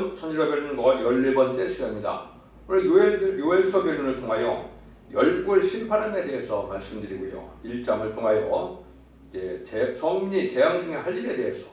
여러분, 선지자 변론 14번째 시간입니다. 오늘 요엘서 변론을 통하여 열국을 심판함에 대해서 말씀드리고요. 1장을 통하여 성민이 재앙 중에 할 일에 대해서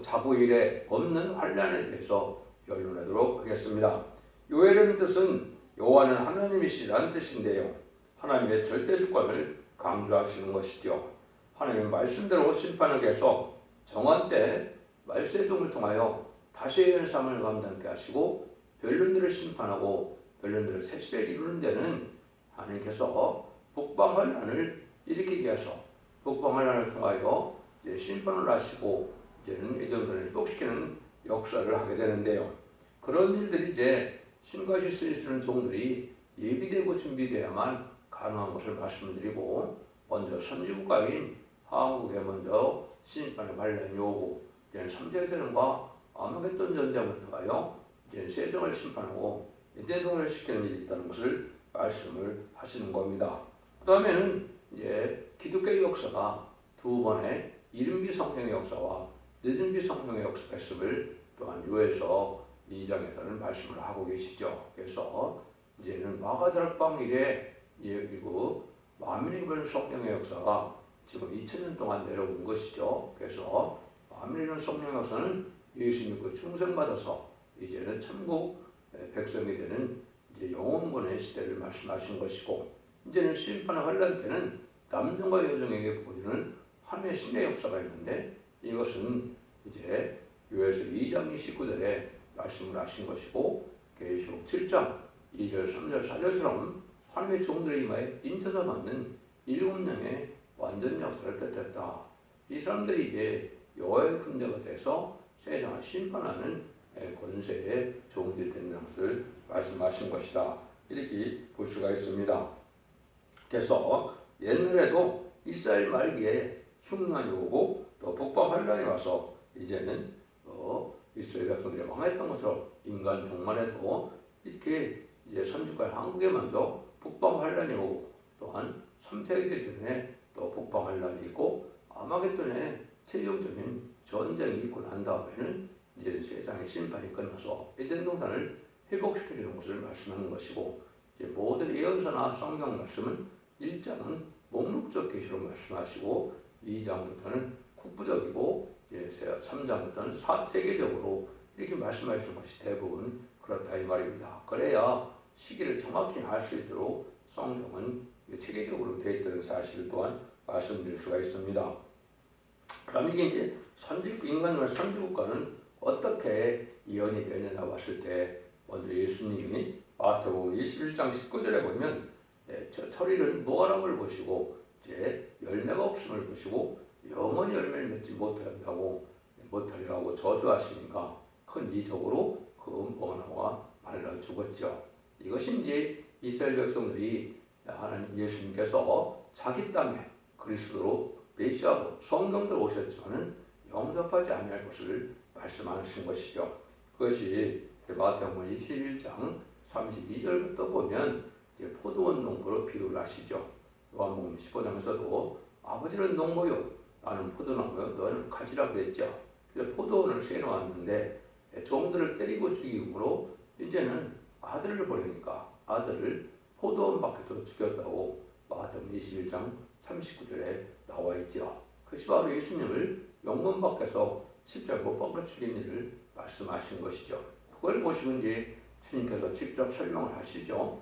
자부일에 없는 환난에 대해서 변론하도록 하겠습니다. 요엘의 뜻은 여호와는 하나님이시라는 뜻인데요. 하나님의 절대 주권을 강조하시는 것이죠. 하나님의 말씀대로 심판을 해서 정한 때 말세종을 통하여 다시의 현상을 감당케 하시고 변론들을 심판하고 변론들을 세시에 이루는 데는 하나님께서 북방환란을 일으키게 해서 북방환란을 통하여 이제 심판을 하시고 이제는 이들을 회복시키는 역사를 하게 되는데요. 그런 일들이 이제 신과 질서에 쓰는 종들이 예비되고 준비되어야만 가능한 것을 말씀드리고, 먼저 선지국가인 한국에 먼저 심판의 반란이 오고 이제는 3대 대전과 아마겟돈 전쟁을 통하여 이제 세종을 심판하고 대동을 시키는 일이 있다는 것을 말씀을 하시는 겁니다. 그 다음에는 이제 기독교의 역사가 두 번의 이른비 성령의 역사와 늦은비 성령의 역사가 있음을 또한 요엘서 2장에서는 말씀을 하고 계시죠. 그래서 이제는 마가다락방 이래 그리고 만민의 성령의 역사가 지금 2000년 동안 내려온 것이죠. 그래서 만민의 성령의 역사는 예수 믿고 충성받아서 이제는 천국 백성이 되는 이제 영원권의 시대를 말씀하신 것이고, 이제는 심판의 환란 때는 남성과 여성에게 보이는 하나의 신의 역사가 있는데, 이것은 이제 요엘서 2장 29절에 말씀을 하신 것이고, 계시록 7장 2절 3절 4절처럼 하나님의 종들의 임하에 인쳐서 받는 7명의 완전 역사를 뜻했다. 이 사람들이 이제 여호와의 군대가 돼서 세상을 심판하는 권세의 종들이 되는 것을 말씀하신 것이다. 이렇게 볼 수가 있습니다. 그래서 옛날에도 이스라엘 말기에 흉년이 오고 또 북방 환란이 와서 이제는 이스라엘 백성들이 망했던 것처럼 인간 종말에도 이렇게 이제 선지국가 한국에 먼저 북방 환란이 오고, 또한 3세기 전에 또 북방 환란이 있고 아마겟돈에 최종적인 전쟁이 있고 난 다음에는 이제 세상의 심판이 끝나서 에덴 동산을 회복시켜주는 것을 말씀하는 것이고, 이제 모든 예언서나 성경 말씀은 1장은 목록적 계시로 말씀하시고 2장부터는 국부적이고 이제 3장부터는 세계적으로 이렇게 말씀하시는 것이 대부분 그렇다 이 말입니다. 그래야 시기를 정확히 알 수 있도록 성경은 체계적으로 되어 있다는 사실 또한 말씀드릴 수가 있습니다. 그럼 이게 이제 인간의 선지국가는 어떻게 예언이 되느냐 봤을 때, 먼저 예수님이 마태복음 21장 19절에 보면 철이는 무화람을 보시고 이제 열매가 없음을 보시고 영원히 열매를 맺지 못하리라고 저주하시니까 큰 이적으로 그 무화과나무가 말라 죽었죠. 이것이 이제 이스라엘 백성들이 하나님 예수님께서 자기 땅에 그리스도로 메시아로 성경대로 오셨지만은 영접하지 아니할 것을 말씀하신 것이죠. 그것이 마태복음 21장 32절부터 보면 포도원 농부로 비유를 하시죠. 요한복음 15장에서도 아버지는 농부요 나는 포도나무요 너는 가지라 그랬죠. 그래서 포도원을 세워놨는데 종들을 때리고 죽이므로 이제는 아들을 보내니까 아들을 포도원 밖에서 죽였다고 마태복음 21장 39절에 나와 있죠. 그것이 바로 예수님을 영문 밖에서 십자가 못 박아 죽인 일을 말씀하신 것이죠. 그걸 보시면 이제 주님께서 직접 설명을 하시죠.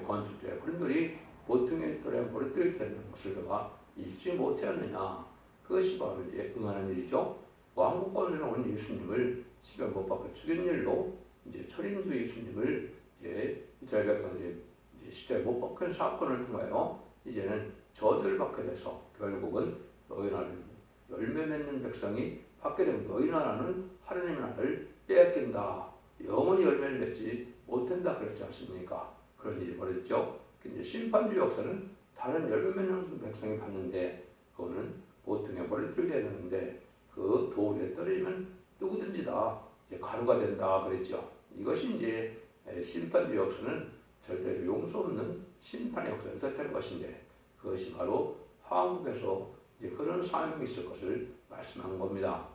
건축자의 그림들이 보통의 돌에 머리띠를 되는 것을 내가 읽지 못하느냐. 그것이 바로 이제 응하는 일이죠. 왕국 권세를 온 예수님을 십자가 못 박아 죽인 일로 이제 철인주 예수님을 이제 이스라엘 백성들이 이제 십자가 못 박힌 사건을 통하여 이제는 저주를 받게 돼서 결국은 너희 나라는 열매 맺는 백성이 받게 되면 너희 나라는 하나님의 나라를 빼앗긴다. 영원히 열매를 맺지 못한다 그랬지 않습니까? 그런 일이 벌어졌죠. 이제 심판주 역사는 다른 열매 맺는 백성이 받는데 그거는 보통의 머리띠를 해야 되는데 그 돌에 떨어지면 누구든지 다 이제 가루가 된다 그랬죠. 이것이 이제 심판주 역사는 절대 용서 없는 심판의 역사를 뜻할 것인데, 그것이 바로 한국에서 이제 그런 사명이 있을 것을 말씀한 겁니다.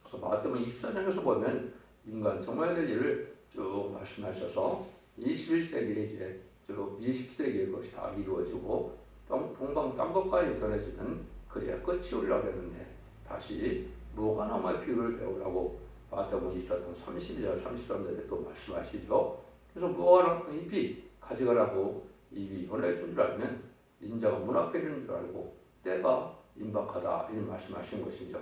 그래서 마태복음 24장에서 보면 인간 정말 될 일을 쭉 말씀하셔서 21세기에 이제 쭉 20세기의 것이 다 이루어지고 동방 땅끝까지 전해지는 그래야 끝이 오리라고 했는데 다시 무화과나무의 비유를 배우라고 마태복음 24장 32절 33절에 또 말씀하시죠. 그래서 무화과나무 잎이 가져가라고 입이 연해진 줄 알면 인자가 문 앞에 있는 줄 알고 때가 임박하다 이런 말씀하신 것이죠.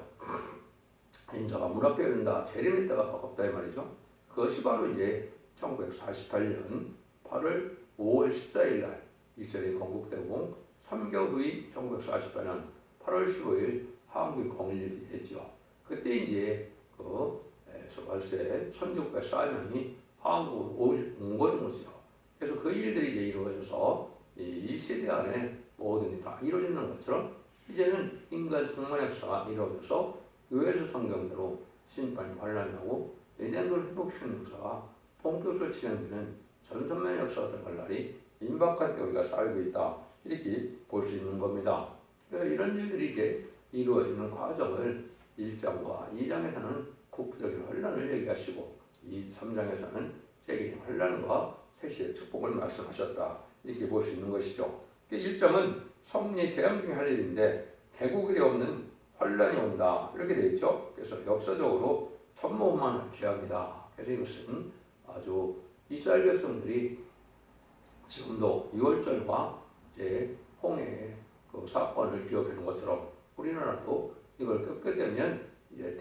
인자가 문 앞에 이른다. 재림의 때가 가깝다 이 말이죠. 그것이 바로 이제 1948년 8월 5월 14일 날 이스라엘이 건국되고 3개월 후인 1948년 8월 15일 한국이 공일이 됐죠. 그때 이제 월세 1604명이 한국 온 거죠. 그래서 그 일들이 이제 이루어져서 이 세대 안에 모든 게 다 이루어지는 것처럼 이제는 인간 정말 역사가 이루어져서 요에서 성경대로 심판이 환란하고 예전도 회복시키는 역사가 본격적으로 진행되는 전선만의 역사가 될 날이 임박한 때 우리가 살고 있다 이렇게 볼 수 있는 겁니다. 그러니까 이런 일들이 이제 이루어지는 과정을 1장과 2장에서는 국부적인 환란을 얘기하시고 3장에서는 세계적인 환란과 세시의 축복을 말씀하셨다 이렇게 볼 수 있는 것이죠. 1장은 성령의 재앙 중에 할 일인데 대국일이 없는 환란이 온다 이렇게 되어 있죠. 그래서 역사적으로 천모만한 재앙이다. 그래서 이것은 아주 이스라엘 백성들이 지금도 6월절과 이제 홍해의 그 사건을 기억하는 것처럼 우리나라도 이걸 겪게 되면 이제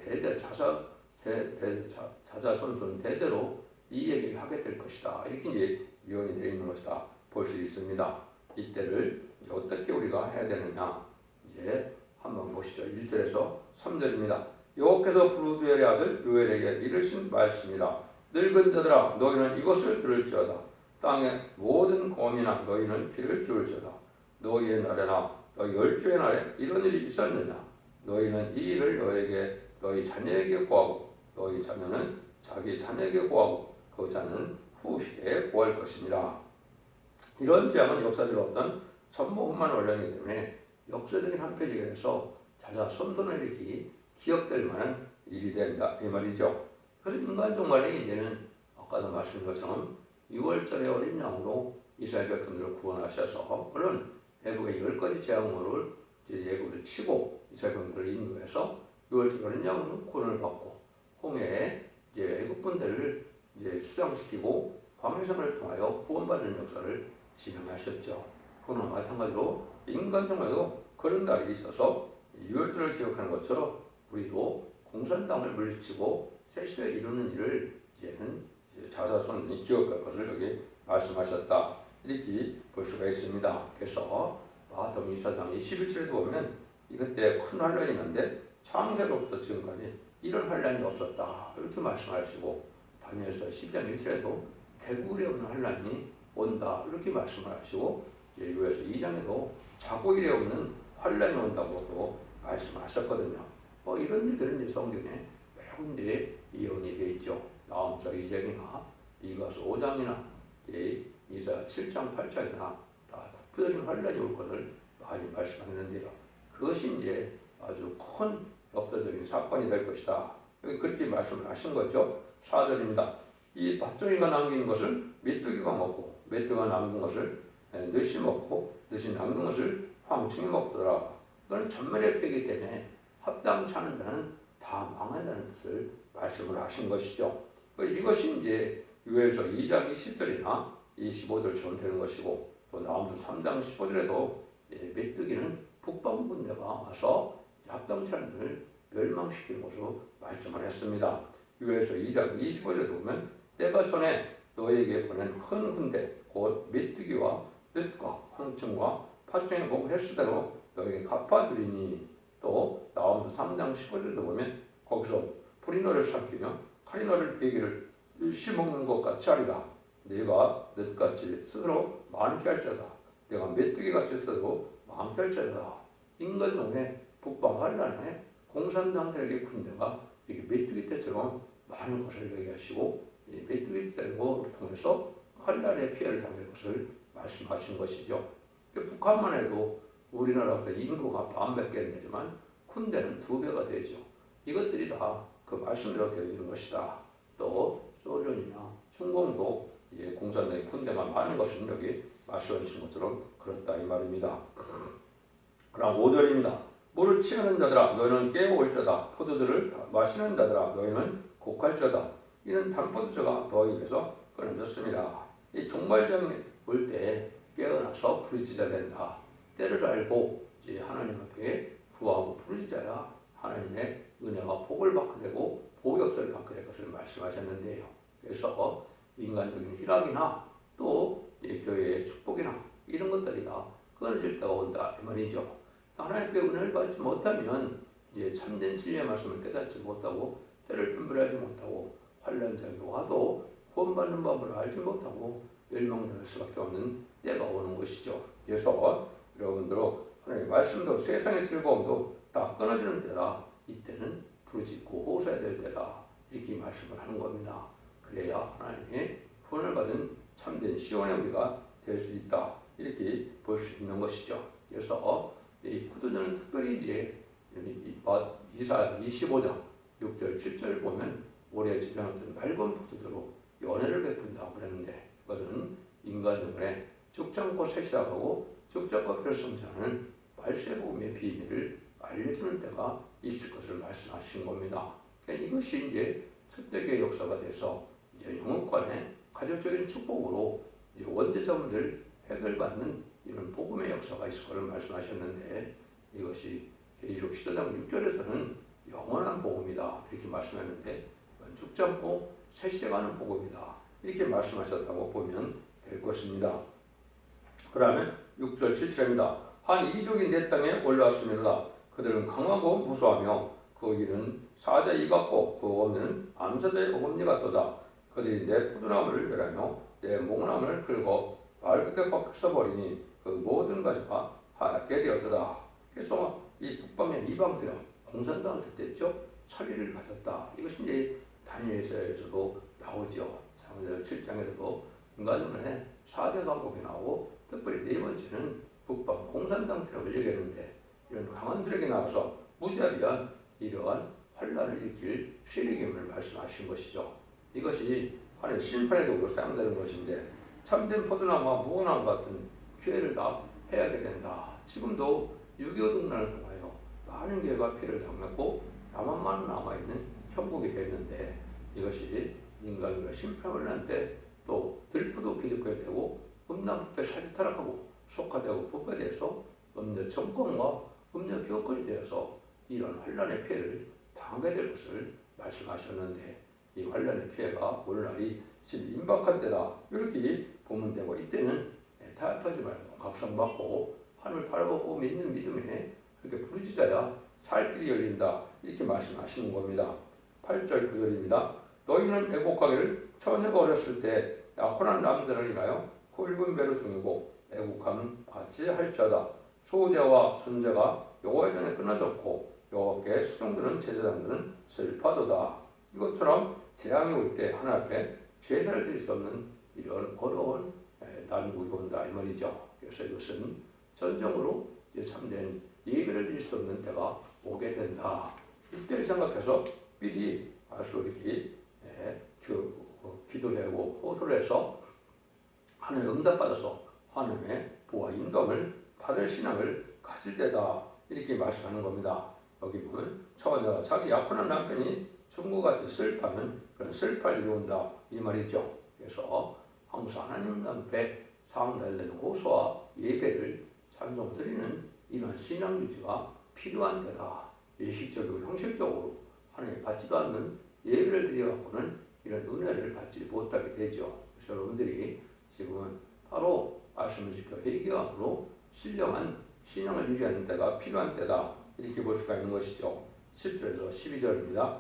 자자손손 대대로 이 얘기를 하게 될 것이다. 이렇게 이제 예언이 되어 있는 것이다 볼 수 있습니다. 이때를 어떻게 우리가 해야 되느냐 이제 한번 보시죠. 1절에서 3절입니다. 여호와께서 브루드엘의 아들 요엘에게 이르신 말씀이라. 늙은 자들아 너희는 이것을 들을지어다. 땅의 모든 거민아 너희는 귀를 기울지어다. 너희의 날에나 너희 열주의 날에 이런 일이 있었느냐. 너희는 이 일을 너에게 너희 자녀에게 고하고 너희 자녀는 자기 자녀에게 고하고 그 자는 후시에 고할 것이니라. 이런 재앙은 역사적으로 없던 전무후무한 원령이기 때문에 역사적인 한 페이지가 돼서 자자손손을 이렇게 기억될 만한 일이 된다 이 말이죠. 그래서 인간 종말에 이제는 아까도 말씀드린 것처럼 6월절의 어린 양으로 이스라엘 백성들을 구원하셔서 물론 애국의 10가지 재앙으로 예고를 치고 이스라엘 백성들을 인도해서 6월절 어린 양으로 구원을 받고 홍해에 이제 애국 분들을 이제 수장시키고 광해성을 통하여 구원받는 역사를 진행하셨죠. 그거나 마찬가지로 인간 종말도 그런 날이 있어서 6월절을 기억하는 것처럼 우리도 공산당을 물리치고 새 시대를 이루는 일을 이제는 자자손이 기억할 것을 여기 말씀하셨다 이렇게 볼 수가 있습니다. 그래서 마태복음 24장 21절에도 보면 이때 큰 환란이 있는데 창세로부터 지금까지 이런 환란이 없었다 이렇게 말씀하시고 다니엘서 10장 1절에도 대국이 없는 환란이 온다 이렇게 말씀을 하시고 요에서 2장에도 자고일에 없는 환란이 온다고도 말씀하셨거든요. 이런 일들은 이제 성경에 여러 군데 이론이 되어 있죠. 나홈서 2장이나 이가서 5장이나 이사 7장 8장이나 다 국부적인 환란이 올 것을 많이 말씀하는데요. 그것이 이제 아주 큰 역사적인 사건이 될 것이다. 그렇게 말씀을 하신 거죠. 4절입니다. 이 밭종이가 남긴 것을 메뚜기가 먹고 메뚜기가 남긴 것을 넛이 먹고 넛이 남긴 것을 황충이 먹더라. 이건 전멸의 폐기 때문에 합당치 않은 자는 다 망한다는 뜻을 말씀을 하신 것이죠. 이것이 이제 요엘서 2장 20절이나 25절처럼 되는 것이고 또 나홈서 3장 15절에도 메뚜기는 북방 군대가 와서 합당치 않은 자를 멸망시키는 것으로 말씀을 했습니다. 요엘서 2장 25절에 보면 때가 전에 너에게 보낸 큰 군대 곧 메뚜기와 늑과 황충과 파충의 목 횟수대로 너에게 갚아주리니 또 나홈서 3장 15절에도 보면 거기서 불이 너를 삼키며 칼이 너를 베기를 일시먹는 것 같이 하리라. 네가 늑같이 스스로 많게 할지어다. 내가 메뚜기같이 스스로 많게 할지어다. 인간놈의 북방 환란에 공산당들에게 군대가 이렇게 메뚜기 떼처럼 많은 것을 얘기하시고 메뚜기 떼를 통해서 환란의 피해를 당할 것을 말씀하신 것이죠. 북한만 해도 우리나라보다 인구가 반밖에 안 되지만 군대는 2배가 되죠. 이것들이 다 그 말씀대로 되어지는 것이다. 또 소련이나 중공도 이제 공산당의 군대가 많은 것은 여기 말씀하신 것처럼 그렇다 이 말입니다. 그럼 5절입니다. 물을 취하는 자들아 너희는 깨어올저다. 포도주를 마시는 자들아 너희는 곡할저다. 이는 단포도주가 너희 입에서 끊어졌습니다. 이 종말장에 올 때 깨어나서 부르짖어야 된다. 때를 알고 이제 하나님 앞에 구하고 부르짖어야 하나님의 은혜와 복을 받게 되고 보역사를 받게 될 것을 말씀하셨는데요. 그래서 인간적인 희락이나 또 교회의 축복이나 이런 것들이 다 끊어질 때가 온다 이 말이죠. 하나님께 은혜를 받지 못하면 이제 참된 진리의 말씀을 깨닫지 못하고 때를 분별하지 못하고 환난장이 와도 구원받는 법을 알지 못하고 멸망될 수밖에 없는 때가 오는 것이죠. 그래서 여러분들도 하나님의 말씀도 세상의 즐거움도 다 끊어지는 때다. 이때는 부르짖고 호소해야 될 때다. 이렇게 말씀을 하는 겁니다. 그래야 하나님의 구원을 받은 참된 시온의 우리가 될 수 있다. 이렇게 볼 수 있는 것이죠. 그래서 이 포도주는 특별히 이제 이사야 25장 6절 7절 보면 올해 지정했던 맑은 포도주로 연회를 베푼다고 그랬는데 그것은 인간 영혼에 죽지 않고 새시다가고 죽지 않고 피를 성장하는 말세복음의 비밀을 알려주는 때가 있을 것을 말씀하신 겁니다. 그러니까 이것이 이제 첫대교의 역사가 돼서 이제 영혼관의 가족적인 축복으로 이제 원죄자분들 해결받는 이런 복음의 역사가 있을 것을 말씀하셨는데 이것이 계시록 15장 6절에서는 영원한 복음이다 이렇게 말씀했는데 죽지 않고 새시대가는 복음이다 이렇게 말씀하셨다고 보면 될 것입니다. 그러면 6절 7절입니다. 한 이족이 내 땅에 올라왔으므로다. 그들은 강하고 무수하며 그 일은 사자의 이 같고 그 어머니는 암사자의 어금니 같도다. 그들이 내 포도나무를 멸하며 내 몽나무를 긁어 맑게 벗겨버리니 그 모든 가지가 하얗게 되었다. 그래서 이 북방의 이방들은 공산당을 뜻했죠. 차리를 가졌다. 이것이 이제 다니엘서에서도 나오죠. 사무엘 7장에서도 인간문에 4대 강국이 나오고 특별히 네 번째는 북방 공산당 세력을 얘기했는데 이런 강한 세력이 나와서 무자비한 이러한 환란을 일으킬 세력임을 말씀하신 것이죠. 이것이 하나의 심판의 도구로 사용되는 것인데 참된 포도나무와 무화과나무 같은 피해를 다 해야게 된다. 지금도 6.25 동란을 통하여 많은 교회가 피해를 당했고 나만만 남아있는 형국이 됐는데 이것이 인간과 심판을 난 때 또 들포도 기득하게 되고 음란부패 살이 타락하고 속화되고 부패돼서 음녀 정권과 음녀 교권이 되어서 이런 환란의 피해를 당하게 될 것을 말씀하셨는데 이 환란의 피해가 오늘날이 지금 임박한 때다 이렇게 보면 되고 이때는 타협하지 말고 각성받고 하늘을 바라보고 믿는 믿음에 그렇게 부르짖어야 살 길이 열린다 이렇게 말씀하시는 겁니다. 8절 9절입니다. 너희는 애곡하기를 처녀가 어렸을 때 약혼한 남자를 인하여 굵은 배로 등이고 애곡함 같이 할지어다. 소제와 천제가 여호와의 전에 끊어졌고 여호와께 수종드는 제사장들은 슬퍼도다. 이것처럼 재앙이 올 때 하나님 앞에 제사를 드릴 수 없는 이런 어려운 난국이 온다 이 말이죠. 그래서 이것은 전정으로 참된 예배를 드릴 수 없는 때가 오게 된다. 이때를 생각해서 미리 아주 이렇게 기도를 하고 호소를 해서 하나님의 응답받아서 하나님의 보호와 인도함을 받을 신앙을 가질 때다 이렇게 말씀하는 겁니다. 여기 보면 처녀가 자기 약혼한 남편이 중국같이 슬퍼하는 그런 슬퍼할 일이 온다 이 말이죠. 그래서 항상 하나님 앞에 상달되는 호소와 예배를 찬송드리는 이런 신앙 유지가 필요한 때다. 의식적이고 형식적으로 하나님 받지도 않는 예배를 드려갖고는 이런 은혜를 받지 못하게 되죠. 그래서 여러분들이 지금은 바로 말씀을 지켜 회개함으로 신령한 신앙을 유지하는 때가 필요한 때다. 이렇게 볼 수가 있는 것이죠. 10절에서 12절입니다.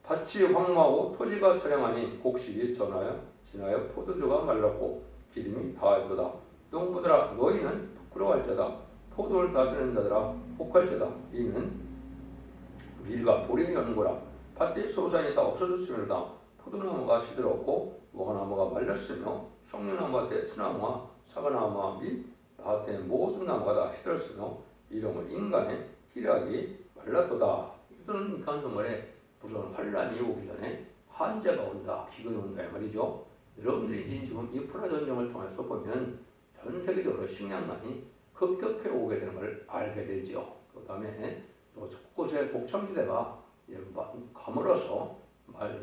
밭이 황무하고 토지가 처량하니 곡식이 지나여 포도주가 말랐고 기름이 다하였도다. 농부들아 너희는 부끄러워할지어다. 포도를 다스리는 자들아 복할지어다. 이는 밀과 보리 연고라. 밭에 소산이 다 없어졌으므로다. 포도나무가 시들었고 무화과나무가 말랐으며 송류나무와 대추나무와 사과나무와 및 밭의 모든 나무가 다 시들었으며 이름을 인간의 희락이 말랐도다. 이것은 인간 생활에 무슨 환란이 오기 전에 한재가 온다, 기근이 온다 이 말이죠. 여러분들이 지금 유프라 전쟁을 통해서 보면 전 세계적으로 식량난이 급격히 오게 되는 걸 알게 되죠. 그 다음에 또 곳곳에 곡창지대가 가물어서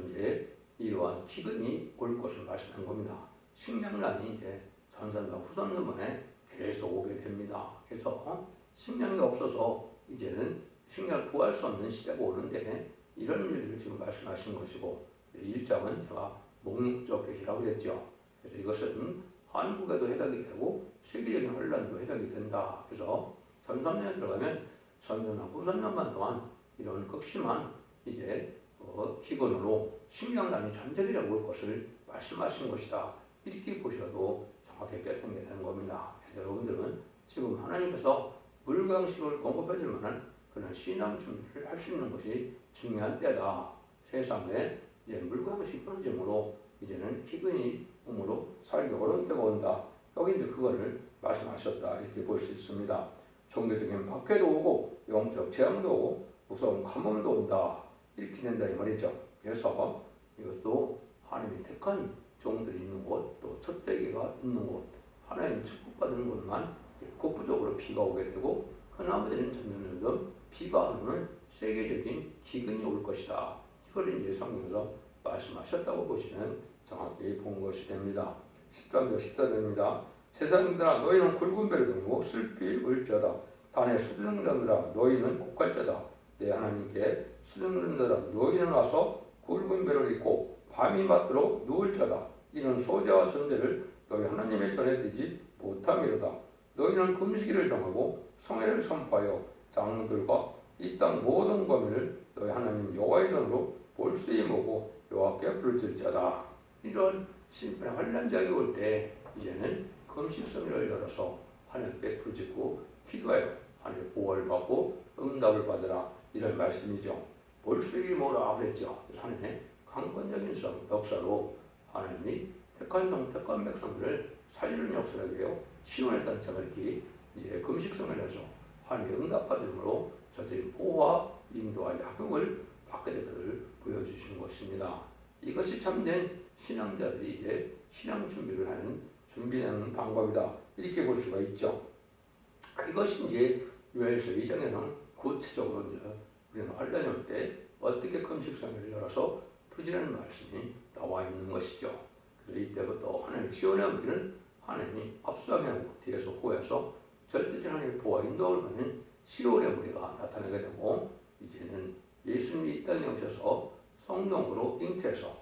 이제 이러한 기근이 올 것을 말씀한 겁니다. 식량난이 이제 전선과 후선전만에 계속 오게 됩니다. 그래서 식량이 없어서 이제는 식량을 구할 수 없는 시대가 오는데 이런 일들을 지금 말씀하신 것이고 1장은 제가 목록적 계시라고 했죠. 그래서 이것은 한국에도 해당이 되고 세계적인 혼란도 해당이 된다. 그래서 전선년에 들어가면 전선과 후선년만 동안 이런 극심한 이제 기근으로 식량난이 전 세계적으로 올 것을 말씀하신 것이다. 이렇게 보셔도 정확하게 깨닫게 되는 겁니다. 여러분들은 지금 하나님께서 물강식을 공급해 줄 만한 그런 신앙 준비를 할 수 있는 것이 중요한 때다. 세상에 이제 물강식이 끊어짐으로 이제는 기근이 오므로 살기 어려운 때가 온다. 여기 이제 그거를 말씀하셨다. 이렇게 볼 수 있습니다. 종교적인 박해도 오고 영적 재앙도 오고 무서운 가뭄도 온다. 이렇게 된다 이 말이죠. 그래서 이것도 하나님이 택한 종들이 있는 곳, 또 첫대기가 있는 곳, 하나님 축복받는 곳만 국부적으로 비가 오게 되고 그 나머지는 전년에도 비가 안 오는 세계적인 기근이 올 것이다. 이걸 이제 성경에서 말씀하셨다고 보시면 정확히 본 것이 됩니다. 13절 14절입니다. 세상들아 너희는 굵은 배를 들고 슬피 울지어다. 단에 수르는 자들아 너희는 곡할지어다. 내 하나님께 수르는 자들아 너희는 와서 굵은 배를 입고 밤이 맞도록 누울지어다. 이는 소재와 전제를 너희 하나님의 전에 드지 못함이로다. 너희는 금식일을 정하고 성회를 선포하여 장로들과 이 땅 모든 거민을 너희 하나님 여호와의 전으로 볼수에 모고 여호와께 부르짖자다. 이런 심판의 환란작이 올 때 이제는 금식성회를 열어서 하나님께 부르짖고 기도하여 하나님의 보호를 받고 응답을 받으라 이런 말씀이죠. 볼수에 모으라 그랬죠. 하나님의 강권적인 역사로 하나님이 택한 백성들을 살리는 역사를 해요. 시온했던 자가 이렇게 이제 금식성회를 해서 하나님의 응답받음으로 저들이 보호와 인도와 약용을 받게 될 것을 보여주시는 것입니다. 이것이 참된 신앙자들이 이제 신앙 준비를 하는 준비하는 방법이다. 이렇게 볼 수가 있죠. 이것이 이제 요엘서 2장에서는 구체적으로 이제 우리는 환란이 올 때 어떻게 금식성회를 열어서 부지런한 말씀이 나와 있는 것이죠. 그래서 이때부터 하나님의 시온의 무리는 하나님이 압수하고 뒤에서 호해서 절대적 하나님의 보호와 인도를 받는 시온의 무리가 나타나게 되고 이제는 예수님이 이 땅에 오셔서 성령으로 잉태해서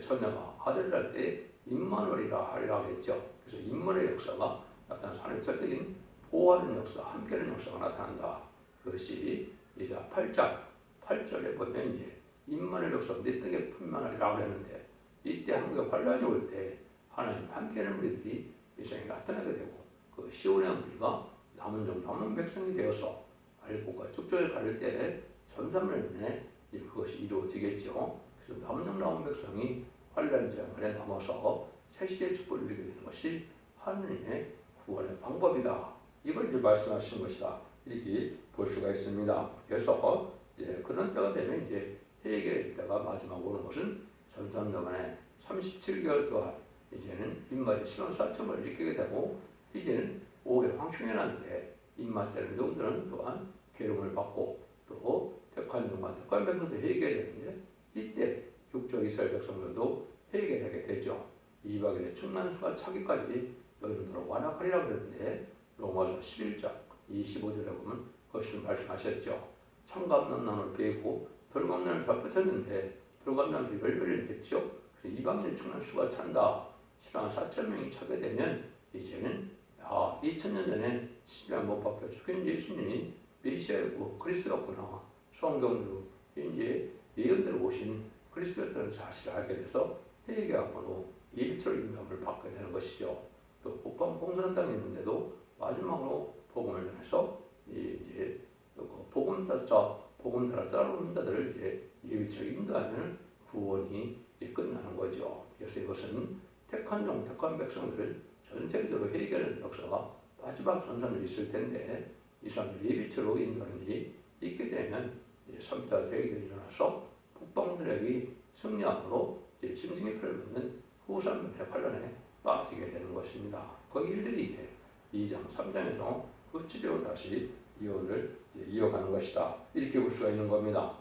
처녀가 아들을 할 때 임마누엘이라 하리라 했죠. 그래서 임마누엘 역사가 나타나서 하나님의 절대적인 보호하는 역사, 함께하는 역사가 나타난다. 그것이 이사 8절에 보면 이제 임마누엘 역사가 내 땅에 풍만하리라고 했는데 이때 한국에 환란이 올 때 하나님 함께하는 무리들이 이 세상에 나타나게 되고 그 시온의 무리가 남은 종 남은 백성이 되어서 알곡과 축조를 가릴 때 전산물 내에 그것이 이루어지겠죠. 그래서 남은 종 남은 백성이 환란장에 남아서 새시대의 축복을 누리게 되는 것이 하나님의 구원의 방법이다. 이걸 이제 말씀하신 것이다. 이렇게 볼 수가 있습니다. 그래서 이제 그런 때가 되면 이제 회개의 때가 마지막으로 오는 것은 전산동안에 37개월 동안 이제는 입맛이 신원 사점을 일으키게 되고 이제는 5개월 황충이 나는데 입맛되는 종들은 또한 괴로움을 받고 또 택한 종과 택한 백성도 회개되는데 이때 육적 이스라엘 백성들도 회개하게 되죠. 이방인의 충만수가 차기까지 너희들로 완악하리라고 그랬는데 로마서 11장 25절에 보면 그것을 말씀하셨죠. 청감난난을 베고 돌감난을 잡붙였는데 돌감난을 열매를 맺죠. 그래서 이방인의 충만수가 찬다. 신앙 4,000명이 차게 되면 이제는 2000년 전에 십자가 못 박혀 죽인 예수님이 메시아이고 그리스도였구나. 성경으로 이제 예언대로 오신 그리스도였다는 사실을 알게 돼서 회개하고로 예비처럼 인감을 받게 되는 것이죠. 또 북방 공산당이 있는데도 마지막으로 복음을 전해서 이제 복음 따라 따르는 자들을 이제 예비처럼 인도하면 구원이 끝나는 거죠. 그래서 이것은 택한 종, 택한 백성들을 전 세계적으로 회개하는 역사가 마지막 선선을 있을 텐데 이 사람들이 예비처로 인도하는 일이 있게 되면 3차 세계대전이 일어나서 북방 세력이 승리함으로 이제 짐승의 피를 묻는 후삼면의 환란에 빠지게 되는 것입니다. 그 일들이 이제 2장, 3장에서 구체적으로 다시 이혼을 이어가는 것이다. 이렇게 볼 수가 있는 겁니다.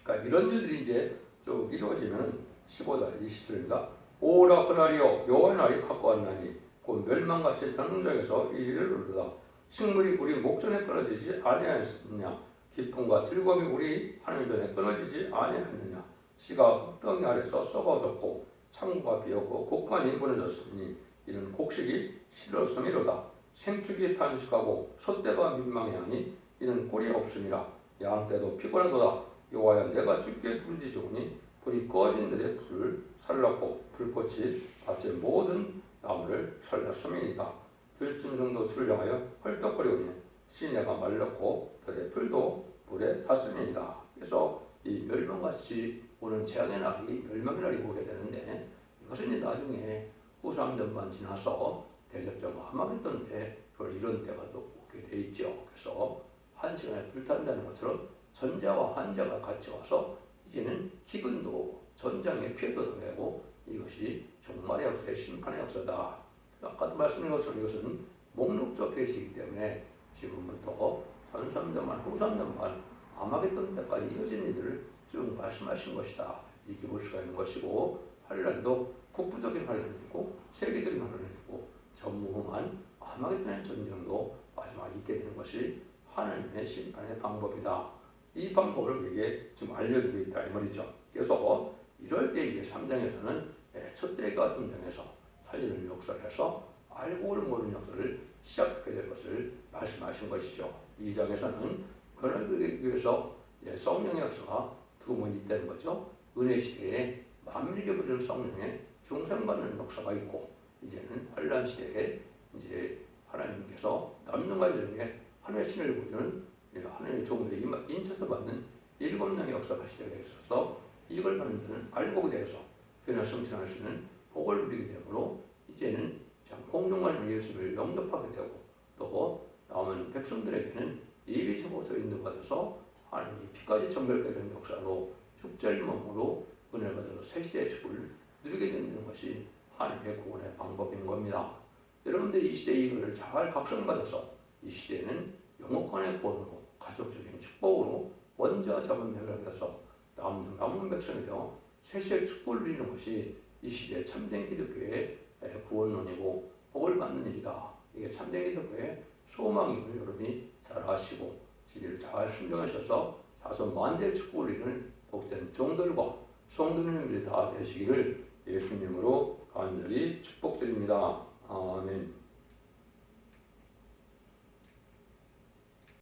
그러니까 이런 일들이 이제 쭉 이루어지면 15절, 20절입니다. 오라 그날이여 여호와의 날이 가까웠나니 곧 멸망같이 전능력에서 이르르다. 식물이 우리 목전에 끊어지지 아니하였느냐. 기쁨과 즐거움이 우리 하늘 전에 끊어지지 아니하였느냐. 씨가 흙덩이 아래서 썩어졌고 창고가 비었고 곡간이 무너졌으니 이는 곡식이 실었음이로다. 생축이 탄식하고 솥대가 민망해하니 이는 꼴이 없음이라. 양떼도 피곤하도다. 여호와여 내가 주께 부르짖으니 불이 꺼진 들에 불을 살랐고 불꽃이 밭의 모든 나무를 살렸음이니이다. 들짐승도 출렁하여 헐떡거리오니 시내가 말랐고 들의 풀도 불에 탔음이니이다. 그래서 이 멸망같이 오는 재앙의 날이 멸망의 날이 오게 되는데 이것은 이제 나중에 후삼전만 지나서 대접전과 하마겟돈 때 이런 때가 또 오게 돼 있죠. 그래서 한 시간에 불탄다는 것처럼 전자와 한자가 같이 와서 이제는 기근도 전장의 피해도 당하고 이것이 종말의 역사의 심판의 역사다. 아까도 말씀드린 것처럼 이것은 목록적 계시이기 때문에 지금부터 전삼전만 후삼전만 아마겟돈 때까지 이어진 일들을 쭉 말씀하신 것이다. 이렇게 볼 수가 있는 것이고 환란도 국부적인 환란이고 세계적인 환란이고 전무후무한 아마겟돈의 전쟁도 마지막에 있게 되는 것이 하나님의 심판의 방법이다. 이 방법을 우리에게 지금 알려주고 있다 이 말이죠. 그래서 이럴 때 이제 3장에서는 첫 때가 등장해서 살리는 역사를 해서 알고 모르는 역사를 시작하게 될 것을 말씀하신 것이죠. 2장에서는 그런 그에 위해서 성령의 역사가 두 번 있다는 거죠. 은혜 시대에 만민에게 부르는 성령의 중생받는 역사가 있고 이제는 환란 시대에 이제 하나님께서 남녀가 중에 하나님의 신을 부르는 하나님의 종들이 인쳐서 받는 7명의 역사가 시대가 있어서 이걸 받는 자는 알고 대해서 변화 성취할 수 있는 복을 누리게 되므로 이제는 공동하는 예수를 영접하게 되고 또 남은 백성들에게는 예비적으로 인도받아서 하나님이 피까지 정결되게 되는 역사로 축제의 몸으로 은혜를 받아서 새 시대의 축복을 누리게 되는 것이 하나님의 구원의 방법인 겁니다. 여러분들 이 시대에 이것을 잘 각성받아서 이 시대에는 영혼권의 구원으로 가족적인 축복으로 원자 잡은 맥을 받아서 남은 백성이 되어 새 시대의 축복을 누리는 것이 이 시대의 참된 기독교의 구원론이고 복을 받는 일이다. 이게 참된 기독교의 소망임을 여러분이 잘 아시고 진리를 잘 순종하셔서 자손 만대의 축복을 이루는 복된 종들과 성도님들이 다 되시기를